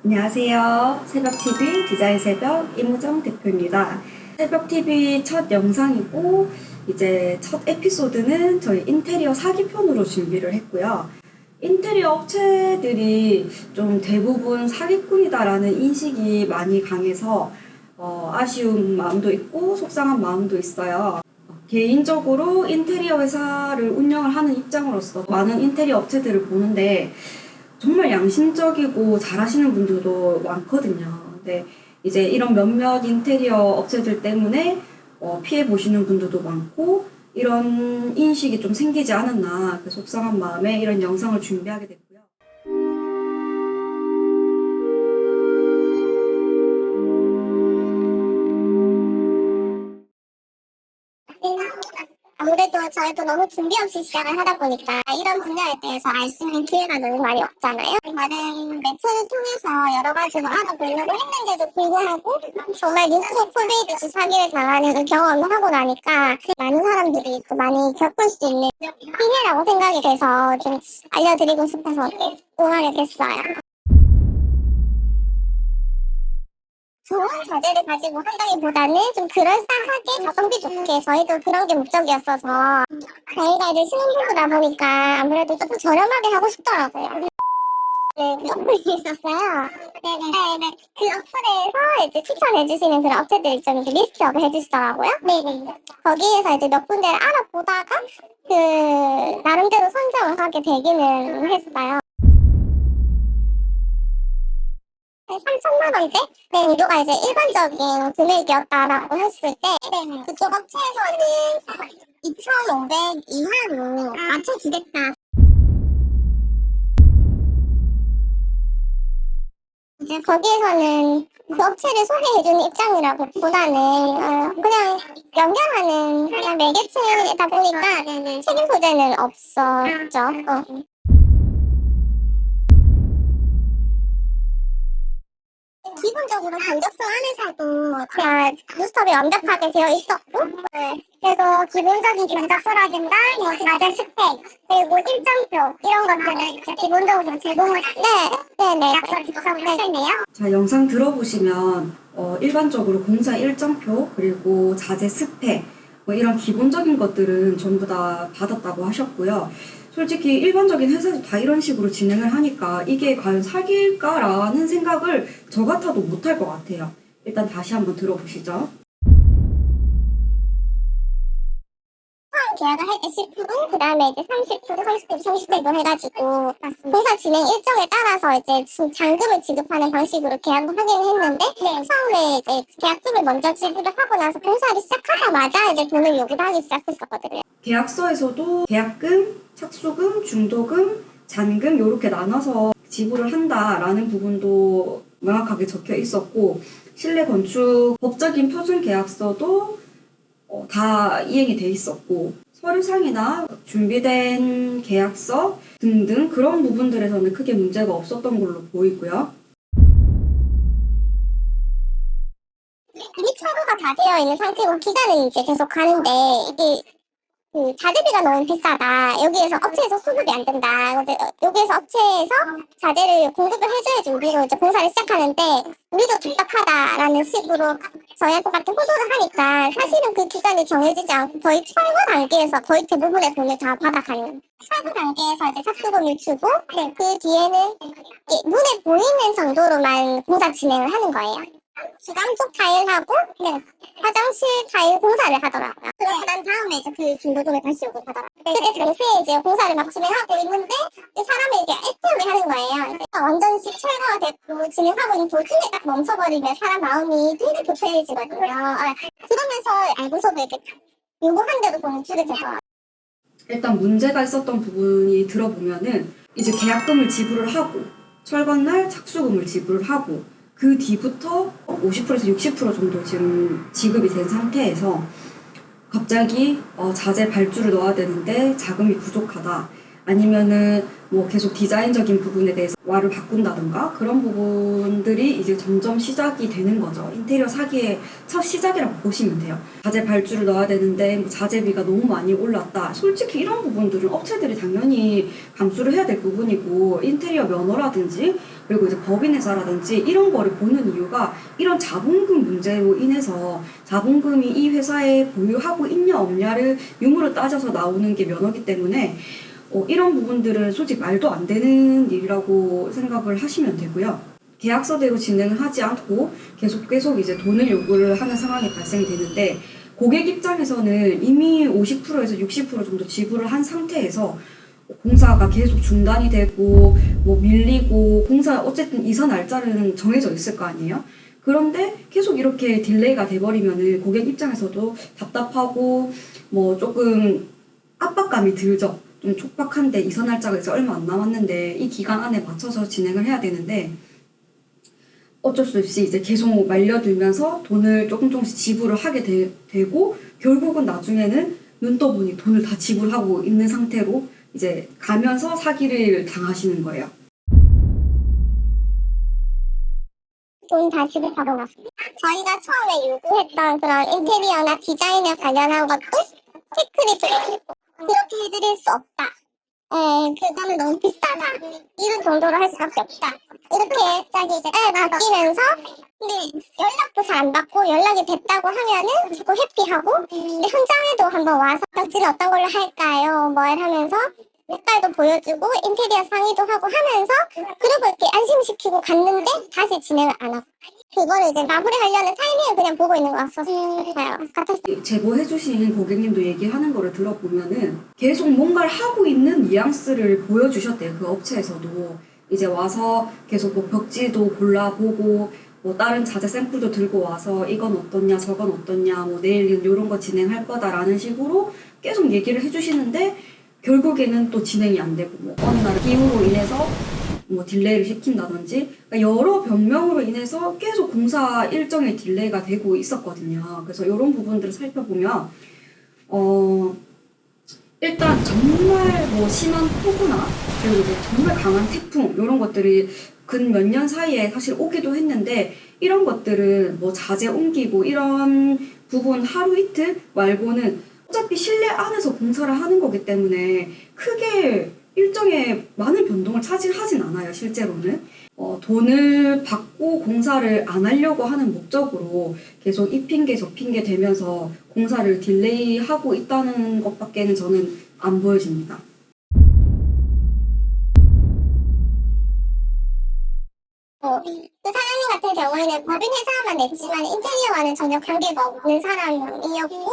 안녕하세요. 새벽TV 디자인새벽 이무정 대표입니다. 새벽TV 첫 영상이고 이제 첫 에피소드는 저희 인테리어 사기편으로 준비를 했고요. 인테리어 업체들이 좀 대부분 사기꾼이다라는 인식이 많이 강해서 아쉬운 마음도 있고 속상한 마음도 있어요. 개인적으로 인테리어 회사를 운영을 하는 입장으로서 많은 인테리어 업체들을 보는데 정말 양심적이고 잘하시는 분들도 많거든요. 근데 이제 이런 몇몇 인테리어 업체들 때문에 피해 보시는 분들도 많고 이런 인식이 좀 생기지 않았나 속상한 마음에 이런 영상을 준비하게 됐고요. 아무래도 저희도 너무 준비 없이 시작을 하다 보니까 이런 분야에 대해서 알 수 있는 기회가 너무 많이 없잖아요. 다른 매체를 통해서 여러 가지로 알아보려고 했는데도 불구하고 정말 유튜브 폴베이듯이 사기를 당하는 경험을 하고 나니까 많은 사람들이 또 많이 겪을 수 있는 피해라고 생각이 돼서 좀 알려드리고 싶어서 응하게 됐어요. 좋은 자재를 가지고 한다기보다는 좀 그럴싸하게 가성비 좋게 저희도 그런 게 목적이었어서 저희가 이제 신혼부부다 보니까 아무래도 조금 저렴하게 하고 싶더라고요. 네, 그 어플이 있었어요. 네네. 그 어플에서 이제 추천해주시는 그런 업체들 좀 이렇게 리스트업을 해주시더라고요. 네네. 거기에서 이제 몇 군데를 알아보다가 그 나름대로 선정을 하게 되기는 했어요. 3천만 원대 정도가 이제 일반적인 금액이었다라고 했을 때 그쪽 업체에서는 2,500 이하로 맞춰주겠다. 이제 거기에서는 그 업체를 소개해주는 입장이라고 보다는 그냥 연결하는 그냥 매개체다 보니까 책임 소재는 없었죠. 기본적으로 간접성 안에서도 그냥 루스톱이 완벽하게 되어 있었고, 그래서 기본적인 견적서라든가 뭐 자재 스펙 그리고 일정표 이런 것들을 이제 기본적으로 제공을 네네 약속 작성을 하셨네요. 자, 영상 들어보시면 일반적으로 공사 일정표 그리고 자재 스펙 뭐 이런 기본적인 것들은 전부 다 받았다고 하셨고요. 솔직히 일반적인 회사에서 다 이런 식으로 진행을 하니까 이게 과연 사기일까라는 생각을 저 같아도 못할 것 같아요. 일단 다시 한번 들어보시죠. 계약을 할 때 10%, 그 다음에 이제 30%, 30%, 30% 해가지고 공사 진행 일정에 따라서 이제 잔금을 지급하는 방식으로 계약을 하긴 했는데 처음에 이제 계약금을 먼저 지불을 하고 나서 공사를 시작하자마자 이제 돈을 요구를 하기 시작했었거든요. 계약서에서도 계약금, 착수금, 중도금, 잔금 이렇게 나눠서 지불을 한다라는 부분도 명확하게 적혀 있었고 실내 건축 법적인 표준 계약서도 다 이행이 돼 있었고 서류상이나 준비된 계약서 등등 그런 부분들에서는 크게 문제가 없었던 걸로 보이고요. 이미 철거가 다 되어 있는 상태고 기간은 이제 계속 가는데 이게 그 자재비가 너무 비싸다. 여기에서 업체에서 수급이 안 된다. 근데 여기에서 업체에서 자재를 공급을 해줘야지 우리가 이제 공사를 시작하는데 우리도 답답하다라는 식으로 저희한테 같은 호소를 하니까 사실은 그 기간이 정해지지 않고 거의 철거 단계에서 거의 대부분의 돈을 다 받아가는. 철거 단계에서 이제 착수금을 주고 그 뒤에는 눈에 보이는 정도로만 공사 진행을 하는 거예요. 주방 쪽 타일하고 화장실 타일 공사를 하더라고요. 그러고 난 다음에 이제 그 중도금을 다시 요구하더라고요. 그때 당시에 이제 공사를 막 진행하고 있는데 사람이 이게 애태우게 하는 거예요. 완전히 철거가 됐고 진행하고 있는 도중에 딱 멈춰버리면 사람 마음이 되게 불편해지거든요. 그러면서 알고서도 이렇게 요구한 대로 돈을 주게 되더라고요. 일단 문제가 있었던 부분이 들어보면은 이제 계약금을 지불을 하고 철거날 착수금을 지불을 하고 그 뒤부터 50%에서 60% 정도 지금 지급이 된 상태에서 갑자기 자재 발주를 넣어야 되는데 자금이 부족하다 아니면은 뭐 계속 디자인적인 부분에 대해서 와를 바꾼다던가 그런 부분들이 이제 점점 시작이 되는 거죠. 인테리어 사기의 첫 시작이라고 보시면 돼요. 자재 발주를 넣어야 되는데 뭐 자재비가 너무 많이 올랐다. 솔직히 이런 부분들은 업체들이 당연히 감수를 해야 될 부분이고, 인테리어 면허라든지 그리고 이제 법인회사라든지 이런 거를 보는 이유가 이런 자본금 문제로 인해서 자본금이 이 회사에 보유하고 있냐 없냐를 유무를 따져서 나오는 게 면허기 때문에 이런 부분들은 솔직히 말도 안 되는 일이라고 생각을 하시면 되고요. 계약서대로 진행을 하지 않고 계속 이제 돈을 요구를 하는 상황이 발생이 되는데, 고객 입장에서는 이미 50%에서 60% 정도 지불을 한 상태에서 공사가 계속 중단이 되고 뭐 밀리고, 공사 어쨌든 이사 날짜는 정해져 있을 거 아니에요? 그런데 계속 이렇게 딜레이가 돼버리면은 고객 입장에서도 답답하고 뭐 조금 압박감이 들죠. 좀 촉박한데 이사 날짜가 이제 얼마 안 남았는데 이 기간 안에 맞춰서 진행을 해야 되는데, 어쩔 수 없이 이제 계속 말려들면서 돈을 조금씩 지불을 하게 되고, 결국은 나중에는 눈 떠보니 돈을 다 지불하고 있는 상태로 이제 가면서 사기를 당하시는 거예요. 돈 다 지급하고 났습니다. 저희가 처음에 요구했던 그런 인테리어나 디자인에 관련한 것도 체크리스트 그렇게 해드릴 수 없다. 그거는 너무 비싸다. 이런 정도로 할 수밖에 없다. 이렇게 갑자기 이제 바뀌면서, 근데 연락도 잘 안 받고, 연락이 됐다고 하면은 자꾸 회피하고, 근데 현장에도 한번 와서 벽지를 어떤 걸로 할까요? 뭘 하면서 색깔도 보여주고 인테리어 상의도 하고 하면서, 그리고 이렇게 안심시키고 갔는데 다시 진행을 안 하고, 그거를 이제 마무리하려는 타이밍을 그냥 보고 있는 것 같았어요. 제보해주신 고객님도 얘기하는 거를 들어보면은 계속 뭔가를 하고 있는 뉘앙스를 보여주셨대요. 그 업체에서도 이제 와서 계속 뭐 벽지도 골라보고 뭐 다른 자재 샘플도 들고 와서 이건 어떻냐 저건 어떻냐 뭐 내일은 이런 거 진행할 거다라는 식으로 계속 얘기를 해주시는데, 결국에는 또 진행이 안 되고 뭐 어느 날 기후로 인해서 뭐 딜레이를 시킨다든지, 그러니까 여러 변명으로 인해서 계속 공사 일정의 딜레이가 되고 있었거든요. 그래서 이런 부분들을 살펴보면 일단 정말 뭐 심한 폭우나 그리고 이제 정말 강한 태풍 이런 것들이 근 몇 년 사이에 사실 오기도 했는데, 이런 것들은 뭐 자재 옮기고 이런 부분 하루 이틀 말고는 어차피 실내 안에서 공사를 하는 거기 때문에 크게 일정에 많은 변동을 차지하진 않아요. 실제로는 돈을 받고 공사를 안 하려고 하는 목적으로 계속 이 핑계 저 핑계 대면서 공사를 딜레이하고 있다는 것밖에는 저는 안 보여집니다. 그 사장님 같은 경우에는 법인 회사만 냈지만 인테리어와는 전혀 관계가 없는 사람이었고,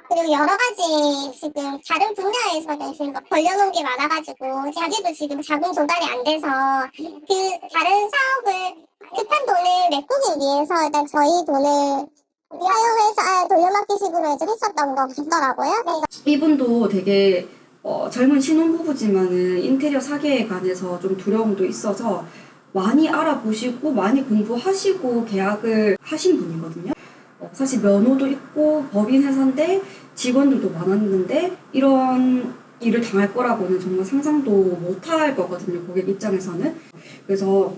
그리고 여러 가지 지금 다른 분야에서는 지금 벌려놓은 게 많아가지고 자기도 지금 자금 조달이 안 돼서 그 다른 사업을 급한 돈을 메꾸기 위해서 일단 저희 돈을 사용해서 돌려막기식으로 이제 했었던 거 같더라고요. 이분도 되게 젊은 신혼부부지만은 인테리어 사계에 관해서 좀 두려움도 있어서 많이 알아보시고 많이 공부하시고 계약을 하신 분이거든요. 사실 면허도 있고 법인 회사인데 직원들도 많았는데 이런 일을 당할 거라고는 정말 상상도 못할 거거든요, 고객 입장에서는. 그래서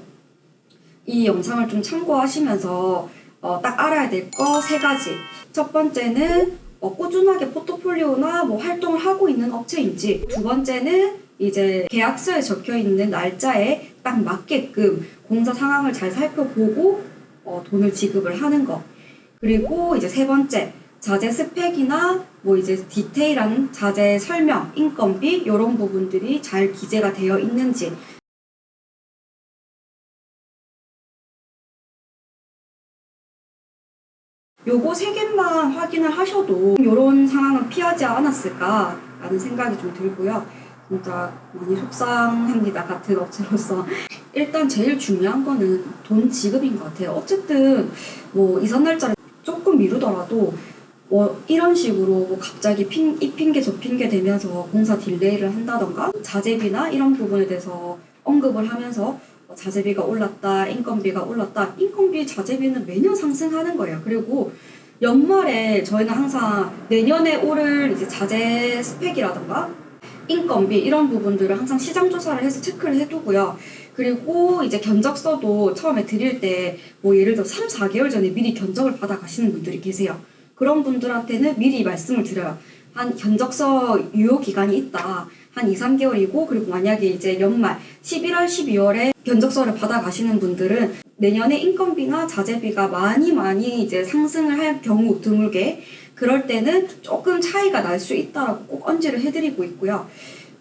이 영상을 좀 참고하시면서 딱 알아야 될 거 3가지. 첫 번째는 꾸준하게 포트폴리오나 뭐 활동을 하고 있는 업체인지, 두 번째는 이제 계약서에 적혀 있는 날짜에 딱 맞게끔 공사 상황을 잘 살펴보고 돈을 지급을 하는 거. 그리고 이제 3번째, 자재 스펙이나 뭐 이제 디테일한 자재 설명, 인건비 이런 부분들이 잘 기재가 되어 있는지. 요거 3개만 확인을 하셔도 이런 상황은 피하지 않았을까라는 생각이 좀 들고요. 진짜 많이 속상합니다, 같은 업체로서. 일단 제일 중요한 거는 돈 지급인 것 같아요. 어쨌든 뭐 이사 날짜를 조금 미루더라도 뭐 이런 식으로 뭐 갑자기 이 핑계 저 핑계 대면서 공사 딜레이를 한다던가, 자재비나 이런 부분에 대해서 언급을 하면서 자재비가 올랐다, 인건비가 올랐다. 인건비, 자재비는 매년 상승하는 거예요. 그리고 연말에 저희는 항상 내년에 오를 이제 자재 스펙이라던가 인건비 이런 부분들을 항상 시장 조사를 해서 체크를 해두고요. 그리고 이제 견적서도 처음에 드릴 때 뭐 예를 들어 3, 4개월 전에 미리 견적을 받아 가시는 분들이 계세요. 그런 분들한테는 미리 말씀을 드려요. 한 견적서 유효 기간이 있다. 한 2, 3개월이고 그리고 만약에 이제 연말 11월, 12월에 견적서를 받아 가시는 분들은 내년에 인건비나 자재비가 많이 이제 상승을 할 경우 드물게 그럴 때는 조금 차이가 날 수 있다라고 꼭 언지를 해드리고 있고요.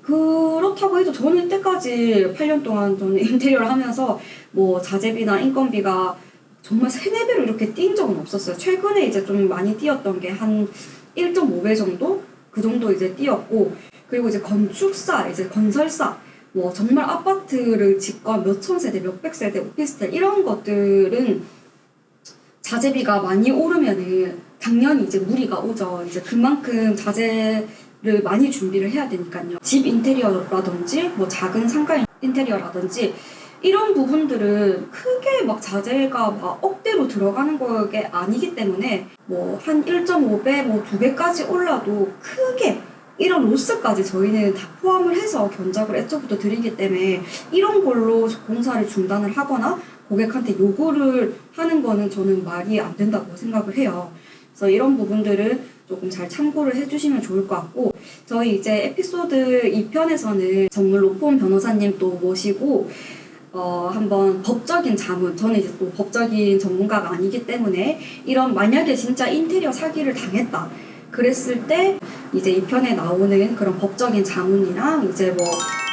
그렇다고 해도 저는 이때까지 8년 동안 저는 인테리어를 하면서 뭐 자재비나 인건비가 정말 3, 4배로 이렇게 뛴 적은 없었어요. 최근에 이제 좀 많이 뛰었던 게 한 1.5배 정도? 그 정도 이제 뛰었고, 그리고 이제 건축사, 이제 건설사, 뭐 정말 아파트를 짓건 몇천 세대, 몇백 세대, 오피스텔 이런 것들은 자재비가 많이 오르면은 당연히 이제 무리가 오죠. 이제 그만큼 자재를 많이 준비를 해야 되니까요. 집 인테리어라든지 뭐 작은 상가 인테리어라든지 이런 부분들은 크게 막 자재가 막 억대로 들어가는 게 아니기 때문에 뭐 한 1.5배, 뭐 2배까지 올라도 크게 이런 로스까지 저희는 다 포함을 해서 견적을 애초부터 드리기 때문에 이런 걸로 공사를 중단을 하거나 고객한테 요구를 하는 거는 저는 말이 안 된다고 생각을 해요. 그래서 이런 부분들은 조금 잘 참고를 해주시면 좋을 것 같고, 저희 이제 에피소드 2편에서는 전문 로펌 변호사님 또 모시고 한번 법적인 자문, 저는 이제 또 법적인 전문가가 아니기 때문에 이런 만약에 진짜 인테리어 사기를 당했다 그랬을 때 이제 이 편에 나오는 그런 법적인 자문이랑 이제 뭐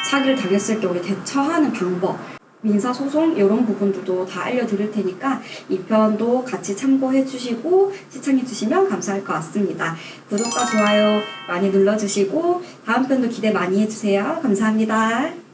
사기를 당했을 경우에 대처하는 방법, 민사소송 이런 부분들도 다 알려드릴 테니까 이 편도 같이 참고해 주시고 시청해 주시면 감사할 것 같습니다. 구독과 좋아요 많이 눌러주시고 다음 편도 기대 많이 해주세요. 감사합니다.